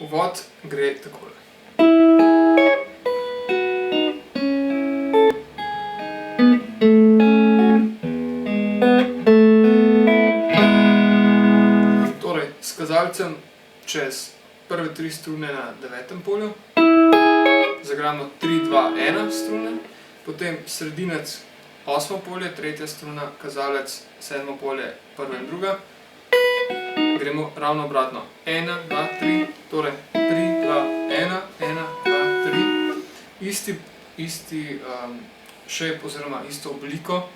Uvod gre takole. Torej, s kazalcem čez prve 3 strune na 9. polju zaigramo 3, 2, 1 strune, potem sredinec 8. polje, 3. struna, kazalec 7. polje, 1. in 2. Gremo ravno obratno. 1, 2, 3, torej 3, 2, 1, 1, 2, 3. Isti shape oziroma isto obliko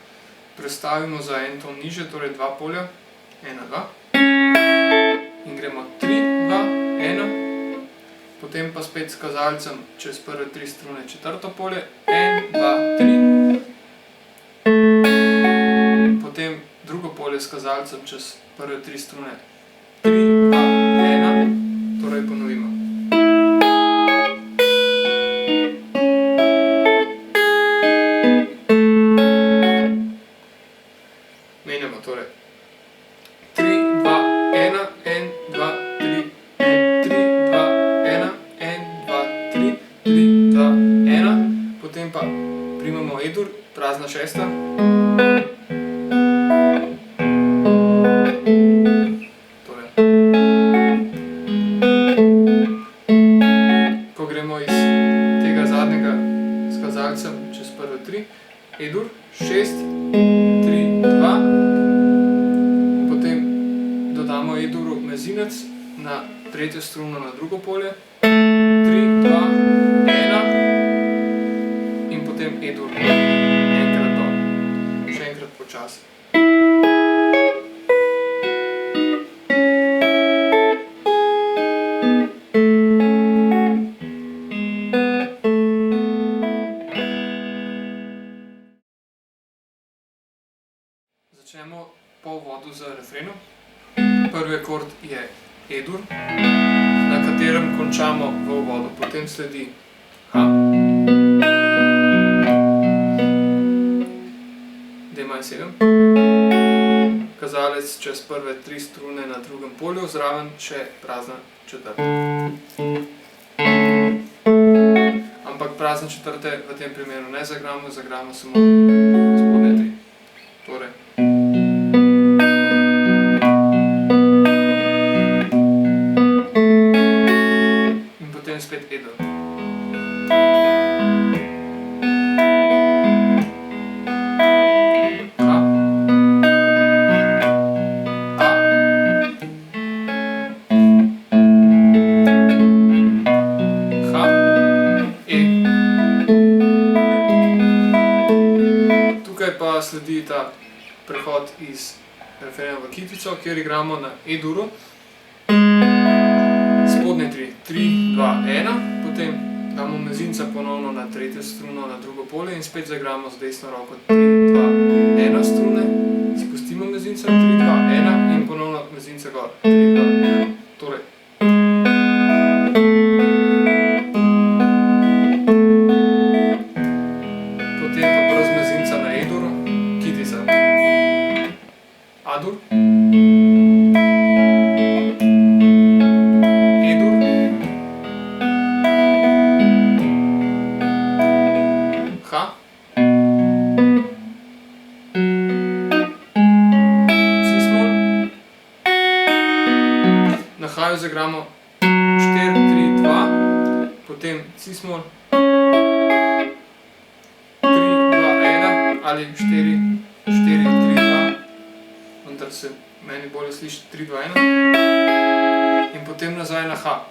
prestavimo za en ton niže, torej 2 polja. 1, 2. In gremo 3, 2, 1. Potem pa spet s kazalcem čez prve 3 strune 4. polje. 1, 2, 3. Potem drugo polje s kazalcem čez prve 3 strune 3, 2, 1. Torej ponovimo. Menjamo torej 3, 2, 1, 1, 2, 3, 1, 3, 2, 1, 1, 2, 3, 3, 2, 1. Potem pa primamo E-dur, prazna šesta. Ko gremo iz tega zadnjega s kazalcem čez prve 3, E-dur, 6, 3, 2. Potem dodamo E-duru mezinec na 3. struno na drugo polje. 3, 2, 1. In potem E-dur enkrat dol. Še enkrat počasi. Začnemo po uvodu z refrenom. Prvi akord je E-dur, na katerem končamo v uvodu. Potem sledi H, D-7, kazalec čez prve 3 strune na drugem polju, zraven še prazna četrta. Ampak prazne četrte v tem primeru ne zaigramo, zaigramo samo spodnje 3. Torej spet E-dur. H, A, H, E. Tukaj pa sledi ta prehod iz refrena v kitico, kjer igramo na E-duru. Spodnje 3, 3, 2, 1, potem damo mezinca ponovno na 3. struno na drugo polje in spet zaigramo z desno roko 3, 2, 1 strune, spustimo mezinca 3, 2, 1 in ponovno mezinca gor 3, 2, 1. Torej potem pa brez mezinca na E-duru, kitica A-dur, na H-ju zaigramo 4, 3, 2, potem C-smol, 3, 2, 1 ali 4, 4, 3, 2, vendar se meni bolje sliši 3, 2, 1. In potem nazaj na H,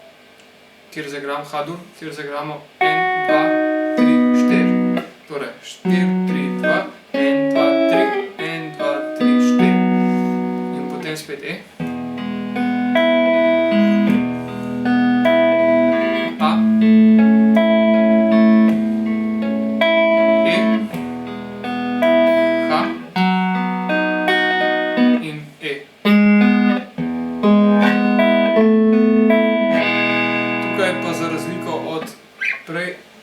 kjer zaigram H-dur, kjer zaigramo 1, 2, 3, 4. Torej 4, 3, 2, 1, 2, 3, 1, 2, 3, 4. In potem spet E.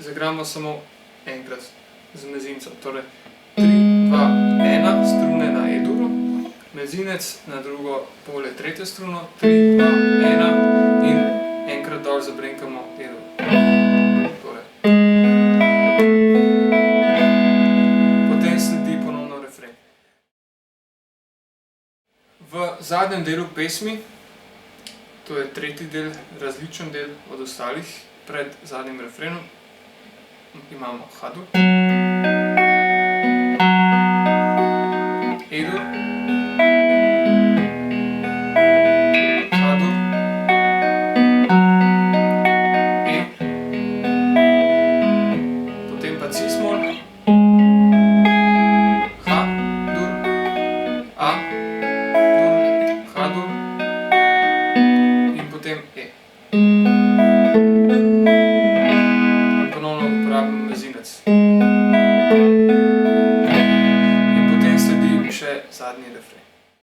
Zaigramo samo enkrat z mezincem, torej 3, 2, 1 strune na E-duru, mezinec na drugo polje 3. struno, 3, 2, 1 in enkrat dol zadnjem delu pesmi, to je tretji del, različen del od ostalih, pred zadnjim refrenom, imamo H-dur, E-dur,